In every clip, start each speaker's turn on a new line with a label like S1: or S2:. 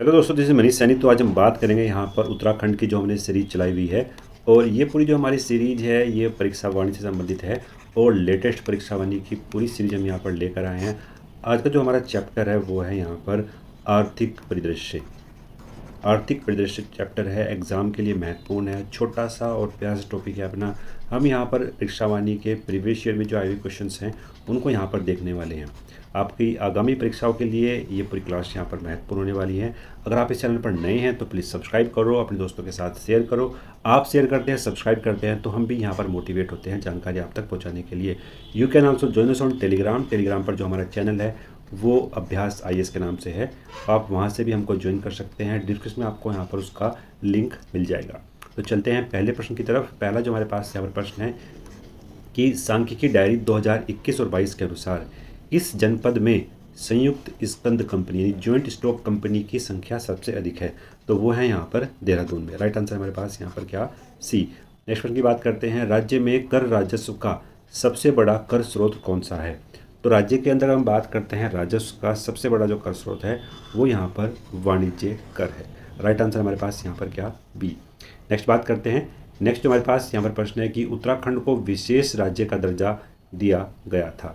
S1: Hello दोस्तों, this is Manish Saini. तो आज हम बात करेंगे यहाँ पर उत्तराखंड की जो हमने सीरीज चलाई हुई है। और ये पूरी जो हमारी सीरीज है ये परीक्षा वाणी से संबंधित है और लेटेस्ट परीक्षा वाणी की पूरी सीरीज हम यहाँ पर लेकर आए हैं। आज का जो हमारा चैप्टर है वो है यहाँ पर आर्थिक परिदृश्य। आर्थिक परिदृश्य चैप्टर है, एग्ज़ाम के लिए महत्वपूर्ण है, छोटा सा और प्यारा सा टॉपिक है अपना। हम यहाँ पर परीक्षा वाणी के प्रीवियस ईयर में जो आए हुए क्वेश्चंस हैं उनको यहाँ पर देखने वाले हैं। आपकी आगामी परीक्षाओं के लिए ये पूरी क्लास यहाँ पर महत्वपूर्ण होने वाली है। अगर आप इस चैनल पर नए हैं तो प्लीज़ सब्सक्राइब करो, अपने दोस्तों के साथ शेयर करो। आप शेयर करते हैं, सब्सक्राइब करते हैं तो हम भी यहाँ पर मोटिवेट होते हैं जानकारी आप तक पहुँचाने के लिए। You can also join us on Telegram पर जो हमारा चैनल है वो अभ्यास आईएएस के नाम से है। आप वहाँ से भी हमको ज्वाइन कर सकते हैं। डिस्क्रिप्शन में आपको यहाँ पर उसका लिंक मिल जाएगा। तो चलते हैं पहले प्रश्न की तरफ। पहला जो हमारे पास यहाँ पर प्रश्न है कि सांख्यिकी डायरी 2021 और 22 के अनुसार इस जनपद में संयुक्त स्कंद कंपनी यानी ज्वाइंट स्टॉक कंपनी की संख्या सबसे अधिक है। तो वो है यहाँ पर देहरादून में। राइट आंसर हमारे पास यहाँ पर क्या, सी। नेक्स्ट प्रश्न की बात करते हैं, राज्य में कर राजस्व का सबसे बड़ा कर स्रोत कौन सा है। तो राज्य के अंदर हम बात करते हैं राजस्व का सबसे बड़ा जो कर स्रोत है वो यहाँ पर वाणिज्य कर है। राइट आंसर हमारे पास यहाँ पर क्या, बी। नेक्स्ट बात करते हैं। नेक्स्ट जो हमारे पास यहाँ पर प्रश्न है कि उत्तराखंड को विशेष राज्य का दर्जा दिया गया था।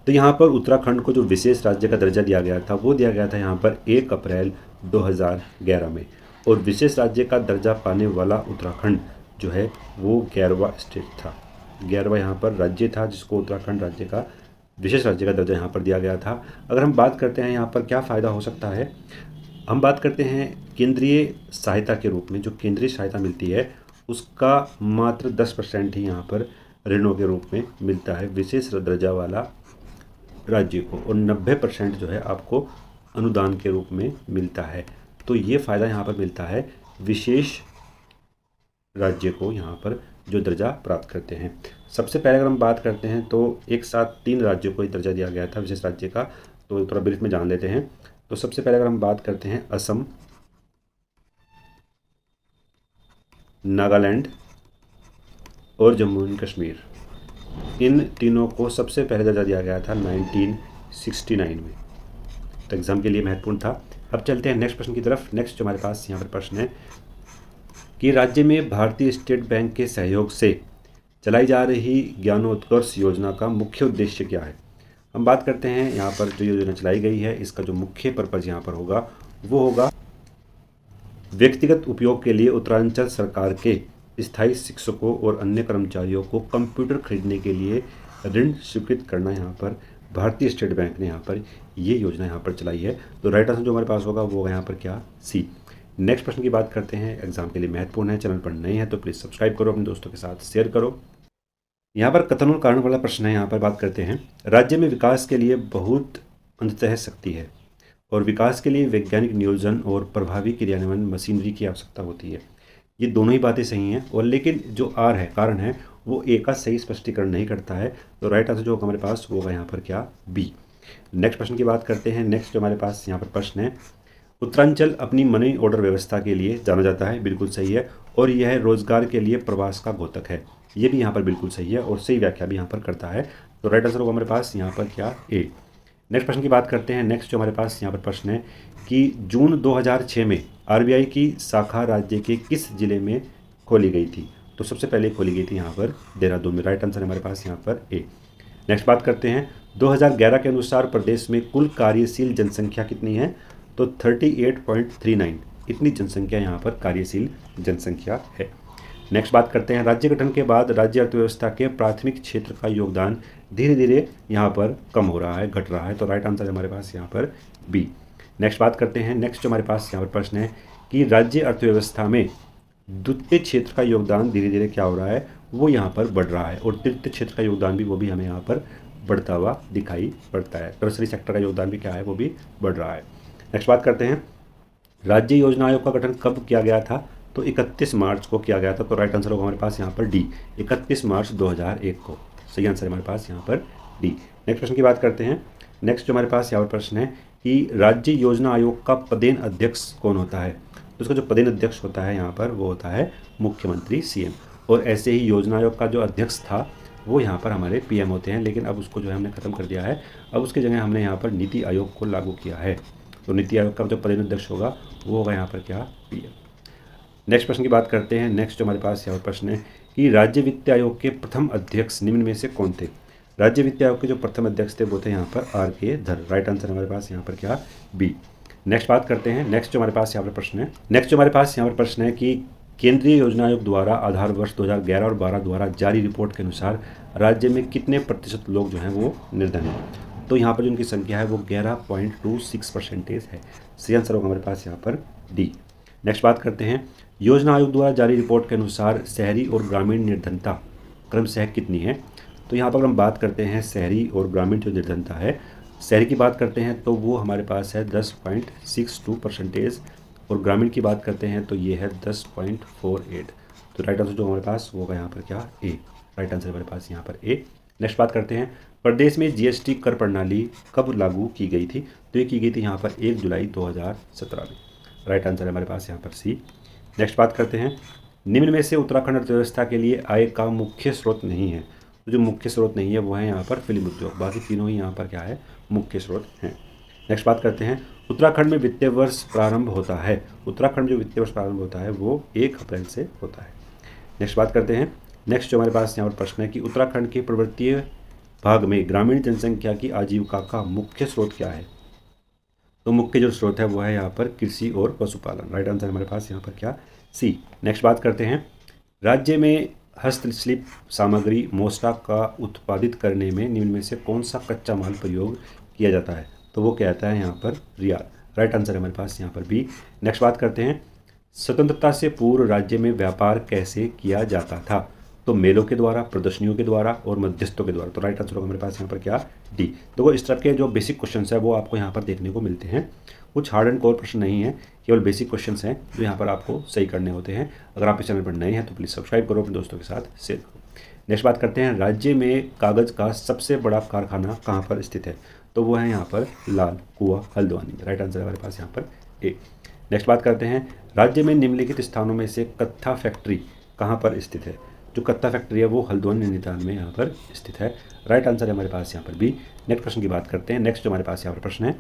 S1: तो यहाँ पर उत्तराखंड को जो विशेष राज्य का दर्जा दिया गया था वो दिया गया था यहाँ पर 1 अप्रैल 2011 में। और विशेष राज्य का दर्जा पाने वाला उत्तराखंड जो है वो 11वां स्टेट था। 11वां यहाँ पर राज्य था जिसको उत्तराखंड राज्य का विशेष राज्य का दर्जा यहाँ पर दिया गया था। अगर हम बात करते हैं यहाँ पर क्या फ़ायदा हो सकता है, हम बात करते हैं केंद्रीय सहायता के रूप में। जो केंद्रीय सहायता मिलती है उसका मात्र 10% ही यहाँ पर ऋणों के रूप में मिलता है विशेष दर्जा वाला राज्य को, और 90% जो है आपको अनुदान के रूप में मिलता है। तो ये फ़ायदा यहाँ पर मिलता है विशेष राज्य को यहाँ पर जो दर्जा प्राप्त करते हैं। सबसे पहले अगर हम बात करते हैं तो एक साथ 3 राज्यों को दर्जा दिया गया था विशेष राज्य का। तो थोड़ा ब्रीफ में जान लेते हैं। तो सबसे पहले अगर हम बात करते हैं असम, नागालैंड और जम्मू एंड कश्मीर, इन तीनों को सबसे पहले दर्जा दिया गया था 1969 में। तो एग्ज़ाम के लिए महत्वपूर्ण था। अब चलते हैं नेक्स्ट प्रश्न की तरफ। नेक्स्ट जो हमारे पास यहाँ पर प्रश्न है कि राज्य में भारतीय स्टेट बैंक के सहयोग से चलाई जा रही ज्ञानोत्कर्ष योजना का मुख्य उद्देश्य क्या है। हम बात करते हैं यहाँ पर जो योजना चलाई गई है इसका जो मुख्य पर्पज़ यहाँ पर होगा वो होगा व्यक्तिगत उपयोग के लिए उत्तरांचल सरकार के स्थायी शिक्षकों और अन्य कर्मचारियों को कंप्यूटर खरीदने के लिए ऋण स्वीकृत करना। यहाँ पर भारतीय स्टेट बैंक ने यहाँ पर ये योजना यहाँ पर चलाई है। तो राइट आंसर जो हमारे पास होगा वो होगा यहाँ पर क्या, सी। नेक्स्ट प्रश्न की बात करते हैं, एग्जाम के लिए महत्वपूर्ण है। चैनल पर नए हैं तो प्लीज़ सब्सक्राइब करो, अपने दोस्तों के साथ शेयर करो। यहाँ पर कथन और कारण वाला प्रश्न है। यहाँ पर बात करते हैं, राज्य में विकास के लिए बहुत अंततः शक्ति है और विकास के लिए वैज्ञानिक नियोजन और प्रभावी क्रियान्वयन मशीनरी की आवश्यकता होती है। ये दोनों ही बातें सही हैं, और लेकिन जो आर है, कारण है, वो ए का सही स्पष्टीकरण नहीं करता है। तो राइट आंसर जो होगा हमारे पास वो होगा यहाँ पर क्या, बी। नेक्स्ट प्रश्न की बात करते हैं। नेक्स्ट जो हमारे पास यहाँ पर प्रश्न है, उत्तरांचल अपनी मनी ऑर्डर व्यवस्था के लिए जाना जाता है, बिल्कुल सही है। और यह रोजगार के लिए प्रवास का द्योतक है, ये भी यहाँ पर बिल्कुल सही है और सही व्याख्या भी यहाँ पर करता है। तो राइट आंसर होगा हमारे पास यहाँ पर क्या, ए। नेक्स्ट प्रश्न की बात करते हैं। नेक्स्ट जो हमारे पास यहाँ पर प्रश्न है कि जून 2006 में आरबीआई की शाखा राज्य के किस जिले में खोली गई थी। तो सबसे पहले खोली गई थी यहाँ पर देहरादून में। राइट आंसर हमारे पास यहाँ पर ए। नेक्स्ट बात करते हैं, 2011 के अनुसार प्रदेश में कुल कार्यशील जनसंख्या कितनी है। तो 38.39 इतनी जनसंख्या यहाँ पर कार्यशील जनसंख्या है। नेक्स्ट बात करते हैं, राज्य गठन के बाद राज्य अर्थव्यवस्था के प्राथमिक क्षेत्र का योगदान धीरे धीरे यहाँ पर कम हो रहा है, घट रहा है। तो राइट आंसर हमारे पास यहाँ पर बी। नेक्स्ट बात करते हैं। नेक्स्ट जो हमारे पास यहाँ पर प्रश्न है कि राज्य अर्थव्यवस्था में द्वितीय क्षेत्र का योगदान धीरे धीरे क्या हो रहा है, वो यहाँ पर बढ़ रहा है, और तृतीय क्षेत्र का योगदान भी वो भी हमें यहाँ पर बढ़ता हुआ दिखाई पड़ता है। टर्सरी सेक्टर का योगदान भी क्या है, वो भी बढ़ रहा है। नेक्स्ट बात करते हैं, राज्य योजना आयोग का गठन कब किया गया था। तो 31 मार्च को किया गया था। तो राइट आंसर होगा हमारे पास यहाँ पर डी, 31 मार्च 2001 को। सही आंसर हमारे पास यहाँ पर डी। नेक्स्ट प्रश्न की बात करते हैं। नेक्स्ट जो हमारे पास यहाँ पर प्रश्न है कि राज्य योजना आयोग का पदेन अध्यक्ष कौन होता है। तो उसका जो पदेन अध्यक्ष होता है यहाँ पर वो होता है मुख्यमंत्री, सीएम। और ऐसे ही योजना आयोग का जो अध्यक्ष था वो यहाँ पर हमारे पीएम होते हैं, लेकिन अब उसको जो है हमने ख़त्म कर दिया है। अब उसकी जगह हमने यहाँ पर नीति आयोग को लागू किया है। तो नीति आयोग का जो पदेन अध्यक्ष होगा वो होगा यहाँ पर क्या, PM। नेक्स्ट प्रश्न की बात करते हैं। नेक्स्ट जो हमारे पास यहाँ पर प्रश्न है कि राज्य वित्त आयोग के प्रथम अध्यक्ष निम्न में से कौन थे। राज्य वित्त आयोग के जो प्रथम अध्यक्ष थे वो थे यहाँ पर RK धर। राइट आंसर हमारे पास यहाँ पर क्या, B। नेक्स्ट बात करते हैं। नेक्स्ट जो हमारे पास यहाँ पर प्रश्न है कि केंद्रीय योजना आयोग द्वारा आधार वर्ष 2011 और 12 द्वारा जारी रिपोर्ट के अनुसार राज्य में कितने प्रतिशत लोग जो हैं वो निर्धन हैं। तो यहाँ पर जो उनकी संख्या है वो 11.26% है। सही आंसर होगा हमारे पास यहाँ पर D। नेक्स्ट बात करते हैं। योजना आयोग द्वारा जारी रिपोर्ट के अनुसार शहरी और ग्रामीण निर्धनता क्रमशः कितनी है। तो यहाँ पर हम बात करते हैं शहरी और ग्रामीण जो निर्धनता है, शहरी की बात करते हैं तो वो हमारे पास है 10.62% और ग्रामीण की बात करते हैं तो ये है 10.48। तो राइट आंसर जो हमारे पास होगा यहाँ पर क्या, A। राइट आंसर हमारे पास यहाँ पर A। नेक्स्ट बात करते हैं। प्रदेश में GST कर प्रणाली कब लागू की गई थी। तो ये की गई थी यहाँ पर 1 जुलाई 2017 में। राइट आंसर है हमारे पास यहाँ पर C। नेक्स्ट बात करते हैं। निम्न में से उत्तराखंड अर्थव्यवस्था के लिए आय का मुख्य स्रोत नहीं है। तो जो मुख्य स्रोत नहीं है वो है यहाँ पर फिल्म उद्योग, बाकी तीनों ही यहाँ पर क्या है, मुख्य स्रोत हैं। नेक्स्ट बात करते हैं। उत्तराखंड में वित्तीय वर्ष प्रारंभ होता है। उत्तराखंड में जो वित्तीय वर्ष प्रारंभ होता है वो 1 अप्रैल से होता है। नेक्स्ट बात करते हैं। नेक्स्ट जो हमारे पास यहाँ पर प्रश्न है कि उत्तराखंड के पर्वतीय भाग में ग्रामीण जनसंख्या की आजीविका का मुख्य स्रोत क्या है। तो मुख्य जो स्रोत है वो है यहाँ पर कृषि और पशुपालन। राइट आंसर हमारे पास यहाँ पर क्या, C। नेक्स्ट बात करते हैं। राज्य में हस्तशिल्प सामग्री मोस्टा का उत्पादित करने में निम्न में से कौन सा कच्चा माल प्रयोग किया जाता है। तो वो क्या आता है यहाँ पर रियाल। राइट आंसर है हमारे पास यहाँ पर B। नेक्स्ट बात करते हैं। स्वतंत्रता से पूर्व राज्य में व्यापार कैसे किया जाता था। तो मेलों के द्वारा, प्रदर्शनियों के द्वारा और मध्यस्थों के द्वारा। तो राइट आंसर होगा हमारे पास यहाँ पर क्या, D। देखो इस तरह के जो बेसिक क्वेश्चंस है वो आपको यहाँ पर देखने को मिलते हैं। कुछ हार्ड एंड कोर प्रश्न नहीं है, केवल बेसिक क्वेश्चंस हैं जो यहाँ पर आपको सही करने होते हैं। अगर आप इस चैनल पर नए हैं तो प्लीज़ सब्सक्राइब करो, अपने दोस्तों के साथ शेयर करो। नेक्स्ट बात करते हैं। राज्य में कागज़ का सबसे बड़ा कारखाना कहाँ पर स्थित है। तो वो है यहाँ पर लाल कुआं हल्द्वानी। राइट आंसर है हमारे पास यहाँ पर A। नेक्स्ट बात करते हैं। राज्य में निम्नलिखित स्थानों में से कत्था फैक्ट्री कहाँ पर स्थित है। जो कत्था फैक्ट्री है वो हल्द्वानी नैनीताल में यहाँ पर स्थित है। राइट आंसर है हमारे पास यहाँ पर B। नेक्स्ट प्रश्न की बात करते हैं। नेक्स्ट जो हमारे पास यहाँ पर प्रश्न है।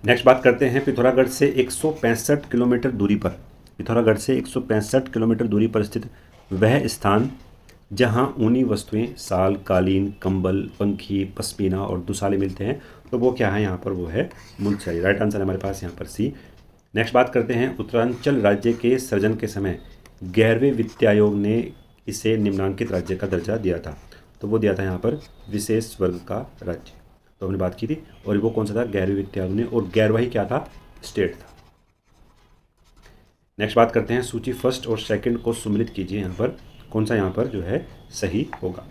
S1: नेक्स्ट बात करते हैं। पिथौरागढ़ से 165 किलोमीटर दूरी पर, पिथौरागढ़ से 165 किलोमीटर दूरी पर स्थित वह स्थान जहां ऊनी वस्तुएं साल, कालीन, कंबल, पंखी, पश्मीना और दुसाले मिलते हैं। तो वो क्या है यहाँ पर, वो है मुनस्यारी। राइट आंसर है हमारे पास यहाँ पर C। नेक्स्ट बात करते हैं। उत्तरांचल राज्य के सृजन के समय 11वें वित्त आयोग ने इसे निम्नांकित राज्य का दर्जा दिया था। तो वो दिया था यहाँ पर विशेष वर्ग का राज्य। तो हमने बात की थी और वो कौन सा था, 11वें वित्त आयोग ने, और 11वां ही क्या था, स्टेट था। नेक्स्ट बात करते हैं। सूची फर्स्ट और सेकंड को सम्मिलित कीजिए। यहाँ पर कौन सा यहाँ पर जो है सही होगा।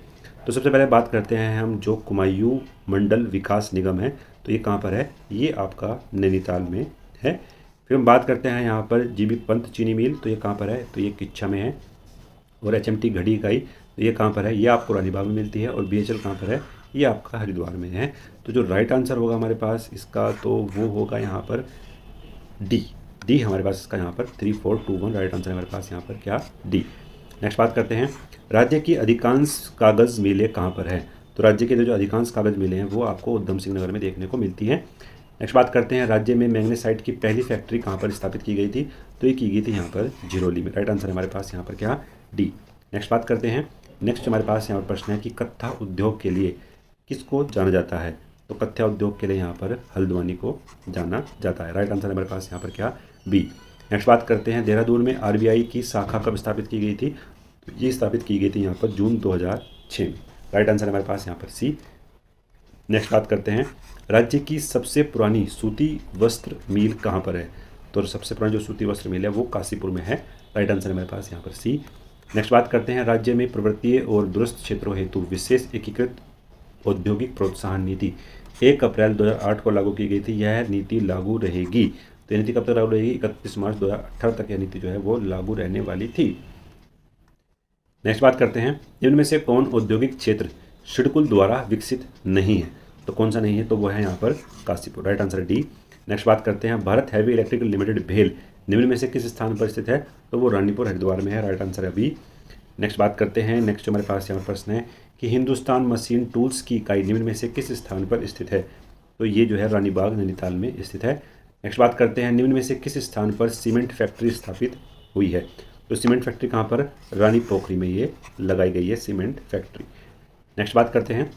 S1: तो सबसे पहले बात करते हैं हम जो कुमायूं मंडल विकास निगम है, तो ये कहाँ पर है, ये आपका नैनीताल में है। फिर हम बात करते हैं यहाँ पर जीबी पंत चीनी मिल, तो ये कहाँ पर है, तो ये किच्छा में है। और HMT घड़ी इकाई, तो ये कहाँ पर है, ये आपको रानीबाग में मिलती है। और BHL कहाँ पर है, ये आपका हरिद्वार में है। तो जो राइट आंसर होगा हमारे पास इसका, तो वो होगा यहाँ पर डी हमारे पास इसका यहाँ पर 3421। राइट आंसर हमारे पास यहाँ पर क्या, D। नेक्स्ट बात करते हैं। राज्य की अधिकांश कागज़ मिलें कहाँ पर है। तो राज्य के जो अधिकांश कागज़ मिलें हैं वो आपको उधम सिंह नगर में देखने को मिलती है। नेक्स्ट बात करते हैं। राज्य में मैग्नेसाइट की पहली फैक्ट्री कहाँ पर स्थापित की गई थी। तो ये की गई थी यहाँ पर झिरोली में। राइट आंसर हमारे पास यहाँ पर क्या, D। नेक्स्ट बात करते हैं। नेक्स्ट हमारे पास यहाँ पर प्रश्न है कि कत्था उद्योग के लिए किसको जाना जाता है। तो कत्था उद्योग के लिए यहाँ पर हल्द्वानी को जाना जाता है। राइट आंसर हमारे पास यहाँ पर क्या, B। नेक्स्ट बात करते हैं। देहरादून में RBI की शाखा कब स्थापित की गई थी। तो ये स्थापित की गई थी यहाँ पर जून 2006 में। राइट आंसर हमारे पास यहाँ पर C। नेक्स्ट बात करते हैं। राज्य की सबसे पुरानी सूती वस्त्र मिल कहाँ पर है। तो सबसे पुरानी जो सूती वस्त्र मिल है वो काशीपुर में है। राइट आंसर हमारे पास यहाँ पर C। नेक्स्ट बात करते हैं। राज्य में पर्वतीय और दूरस्थ क्षेत्रों हेतु विशेष एकीकृत औद्योगिक प्रोत्साहन नीति 1 अप्रैल 2008 को लागू की गई थी। यह नीति लागू रहेगी। तो ये नीति कब तक लागू रहेगी, 31 मार्च 2018 तक यह नीति जो है वो लागू रहने वाली थी। नेक्स्ट बात करते हैं। इनमें से कौन औद्योगिक क्षेत्र सिडकुल द्वारा विकसित नहीं है। तो कौन सा नहीं है, तो वो है यहाँ पर Kashipur. Right answer D। Next बात करते हैं। भारत हैवी इलेक्ट्रिकल लिमिटेड भेल निम्न में से किस स्थान पर स्थित है। तो वो रानीपुर हरिद्वार में है। राइट आंसर है B। नेक्स्ट बात करते हैं। नेक्स्ट हमारे पास यहाँ पर प्रश्न है कि हिंदुस्तान मशीन टूल्स की इकाई निम्न में से किस स्थान पर स्थित है। तो ये जो है रानीबाग नैनीताल में स्थित है। नेक्स्ट बात करते हैं, निम्न में से किस स्थान पर सीमेंट फैक्ट्री स्थापित हुई है? तो सीमेंट फैक्ट्री कहाँ पर? रानी पोखरी में ये लगाई गई है सीमेंट फैक्ट्री। नेक्स्ट बात करते हैं,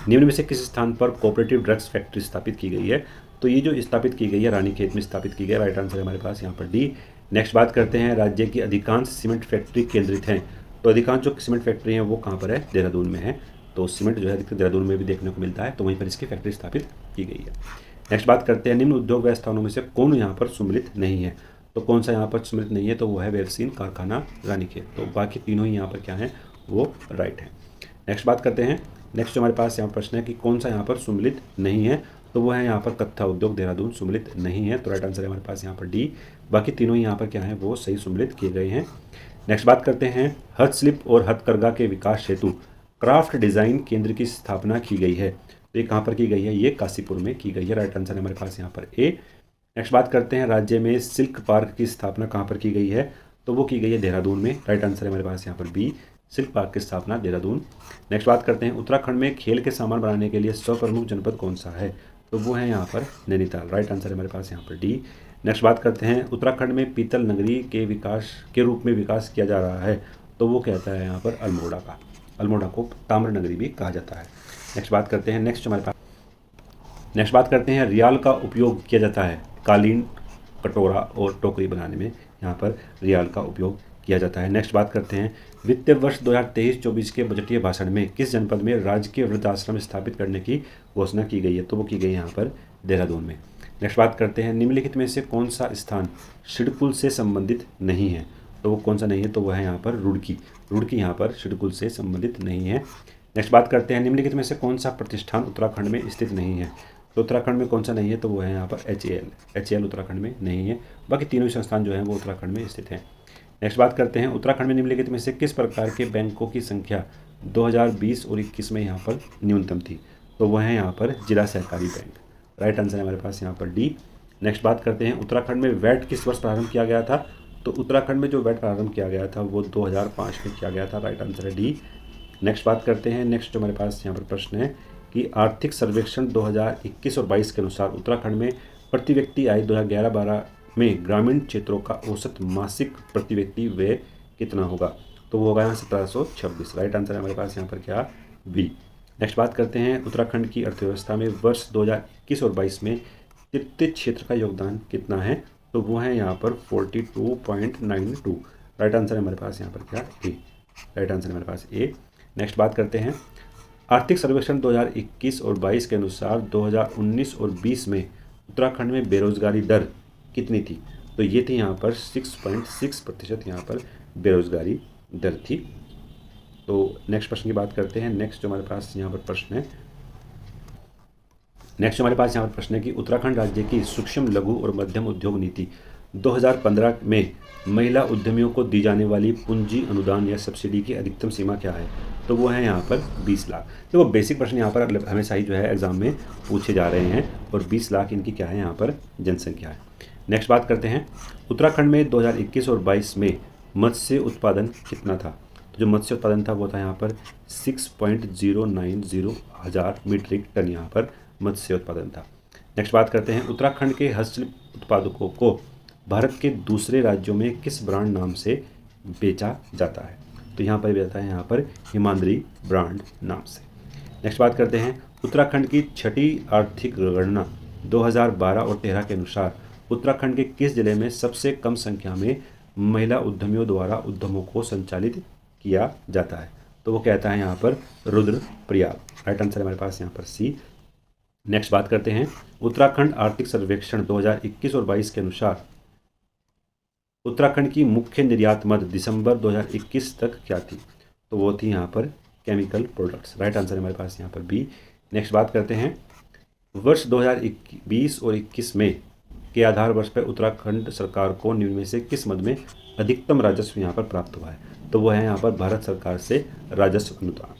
S1: निम्न में से किस स्थान पर कोऑपरेटिव ड्रग्स फैक्ट्री स्थापित की गई है? तो ये जो स्थापित की गई है रानीखेत में स्थापित की गई है। राइट आंसर है हमारे पास यहाँ पर डी। नेक्स्ट बात करते हैं, राज्य की अधिकांश सीमेंट फैक्ट्री केंद्रित हैं। तो अधिकांश जो सीमेंट फैक्ट्री हैं वो कहाँ पर है? देहरादून में है। तो सीमेंट जो है देहरादून में भी देखने को मिलता है, तो वहीं पर इसकी फैक्ट्री स्थापित की गई है। नेक्स्ट बात करते हैं, निम्न उद्योग व स्थानों में से कौन यहाँ पर सम्मिलित नहीं है? तो कौन सा यहाँ पर सम्मिलित नहीं है? तो वो है वैक्सीन कारखाना रानीखेत। तो बाकी तीनों ही यहाँ पर क्या है? वो राइट है। नेक्स्ट बात करते हैं, नेक्स्ट जो हमारे पास यहाँ प्रश्न है कि कौन सा यहाँ पर सम्मिलित नहीं है? तो वो है यहाँ पर कत्था उद्योग देहरादून सम्मिलित नहीं है। तो राइट आंसर है हमारे पास यहाँ पर डी। बाकी तीनों ही यहाँ पर क्या है? वो सही सम्मिलित किए गए हैं। नेक्स्ट बात करते हैं, हस्तशिल्प और हथकरघा के विकास हेतु क्राफ्ट डिजाइन केंद्र की स्थापना की गई है। तो ये कहाँ पर की गई है? ये काशीपुर में की गई है। राइट आंसर है हमारे पास यहाँ पर ए। नेक्स्ट बात करते हैं, राज्य में सिल्क पार्क की स्थापना कहाँ पर की गई है? तो वो की गई है देहरादून में। राइट आंसर है हमारे पास यहाँ पर बी, सिल्क पार्क की स्थापना देहरादून। नेक्स्ट बात करते हैं, उत्तराखंड में खेल के सामान बनाने के लिए प्रमुख जनपद कौन सा है? तो वो है यहाँ पर नैनीताल। राइट आंसर है हमारे पास यहाँ पर डी। नेक्स्ट बात करते हैं, उत्तराखंड में पीतल नगरी के विकास के रूप में विकास किया जा रहा है। तो वो कहता है यहाँ पर अल्मोड़ा का। अल्मोड़ा को ताम्र नगरी भी कहा जाता है। नेक्स्ट बात करते हैं, नेक्स्ट बात करते हैं, रियाल का उपयोग किया जाता है कालीन, कटोरा और टोकरी बनाने में। यहाँ पर रियाल का उपयोग किया जाता है। नेक्स्ट बात करते हैं, वित्तीय वर्ष 2023-24 के बजटीय भाषण में किस जनपद में राजकीय वृद्धाश्रम स्थापित करने की घोषणा की गई है? तो वो की गई यहाँ पर देहरादून में। नेक्स्ट बात करते हैं, निम्नलिखित में से कौन सा स्थान सिडकुल से संबंधित नहीं है? तो वो कौन सा नहीं है? तो वो है यहाँ पर रुड़की। रुड़की यहाँ पर सिडकुल से संबंधित नहीं है। नेक्स्ट बात करते हैं, निम्नलिखित में से कौन सा प्रतिष्ठान उत्तराखंड में स्थित नहीं है? तो उत्तराखंड में कौन सा नहीं है? तो वो है यहाँ पर HAL उत्तराखंड में नहीं है। बाकी तीनों संस्थान जो हैं वो उत्तराखंड में स्थित हैं। नेक्स्ट बात करते हैं, उत्तराखंड में निम्नलिखित में से किस प्रकार के बैंकों की संख्या 2020 और 21 में यहाँ पर न्यूनतम थी? तो वह है यहाँ पर जिला सहकारी बैंक। राइट आंसर है हमारे पास यहाँ पर डी। नेक्स्ट बात करते हैं, उत्तराखंड में वैट किस वर्ष प्रारंभ किया गया था? तो उत्तराखंड में जो वैट प्रारंभ किया गया था वो 2005 में किया गया था। राइट आंसर है डी। नेक्स्ट बात करते हैं, नेक्स्ट हमारे पास यहाँ पर प्रश्न है कि आर्थिक सर्वेक्षण 2021 और 22 के अनुसार उत्तराखंड में प्रति व्यक्ति आय 2011-12 में ग्रामीण क्षेत्रों का औसत मासिक प्रति व्यक्ति व्यय कितना होगा? तो वो होगा यहाँ 1726। राइट आंसर है हमारे पास यहाँ पर क्या? बी। नेक्स्ट बात करते हैं, उत्तराखंड की अर्थव्यवस्था में वर्ष 2021 और 22 में तृतीय क्षेत्र का योगदान कितना है? तो वो है यहाँ पर 42.92। राइट आंसर है हमारे पास यहाँ पर क्या? ए। राइट आंसर है हमारे पास ए। नेक्स्ट बात करते हैं, आर्थिक सर्वेक्षण 2021 और 22 के अनुसार 2019 और 20 में उत्तराखंड में बेरोजगारी दर कितनी थी? तो ये थी यहाँ पर 6.6% यहाँ पर बेरोजगारी दर थी। तो नेक्स्ट प्रश्न की बात करते हैं। नेक्स्ट जो हमारे पास यहाँ पर प्रश्न है कि उत्तराखंड राज्य की सूक्ष्म लघु और मध्यम उद्योग नीति 2015 में महिला उद्यमियों को दी जाने वाली पूंजी अनुदान या सब्सिडी की अधिकतम सीमा क्या है? तो वो है यहाँ पर 20 लाख। तो वो बेसिक प्रश्न यहाँ पर हमेशा ही जो है एग्जाम में पूछे जा रहे हैं, और 20 लाख इनकी क्या है यहाँ पर जनसंख्या है। नेक्स्ट बात करते हैं, उत्तराखंड में 2021 और 22 में मत्स्य उत्पादन कितना था? तो जो मत्स्य उत्पादन था वो था यहाँ पर 6.090 हज़ार मीट्रिक टन यहाँ पर मत्स्य उत्पादन था। नेक्स्ट बात करते हैं, उत्तराखंड के हस्तशिल्प उत्पादकों को भारत के दूसरे राज्यों में किस ब्रांड नाम से बेचा जाता है? तो यहाँ पर बेचता है यहाँ पर हिमाद्री ब्रांड नाम से। नेक्स्ट बात करते हैं, उत्तराखंड की छठी आर्थिक गणना 2012 और 13 के अनुसार उत्तराखंड के किस जिले में सबसे कम संख्या में महिला उद्यमियों द्वारा उद्यमों को संचालित किया जाता है? तो वो कहता है यहाँ पर रुद्रप्रयाग। राइट आंसर है हमारे पास यहाँ पर सी। नेक्स्ट बात करते हैं, उत्तराखंड आर्थिक सर्वेक्षण 2021 और 22 के अनुसार उत्तराखंड की मुख्य निर्यात मद दिसंबर 2021 तक क्या थी? तो वो थी यहाँ पर केमिकल प्रोडक्ट्स। राइट आंसर है हमारे पास यहाँ पर बी। नेक्स्ट बात करते हैं, वर्ष 2020 और 21 में के आधार वर्ष पर उत्तराखंड सरकार को निम्न में से किस मद में अधिकतम राजस्व यहाँ पर प्राप्त हुआ है? तो वो है यहाँ पर भारत सरकार से राजस्व अनुदान।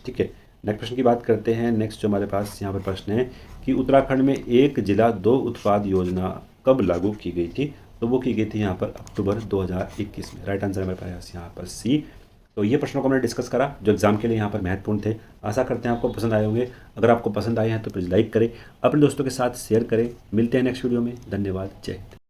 S1: ठीक है, नेक्स्ट प्रश्न की बात करते हैं। नेक्स्ट जो हमारे पास यहाँ पर प्रश्न है कि उत्तराखंड में एक जिला दो उत्पाद योजना कब लागू की गई थी? तो वो की गई थी यहाँ पर अक्टूबर 2021 में। राइट आंसर हमारे पास यहाँ पर सी। तो ये प्रश्नों को हमने डिस्कस करा जो एग्जाम के लिए यहाँ पर महत्वपूर्ण थे। आशा करते हैं आपको पसंद आए होंगे। अगर आपको पसंद आए हैं तो प्लीज़ लाइक करें, अपने दोस्तों के साथ शेयर करें। मिलते हैं नेक्स्ट वीडियो में। धन्यवाद। जय हिंद।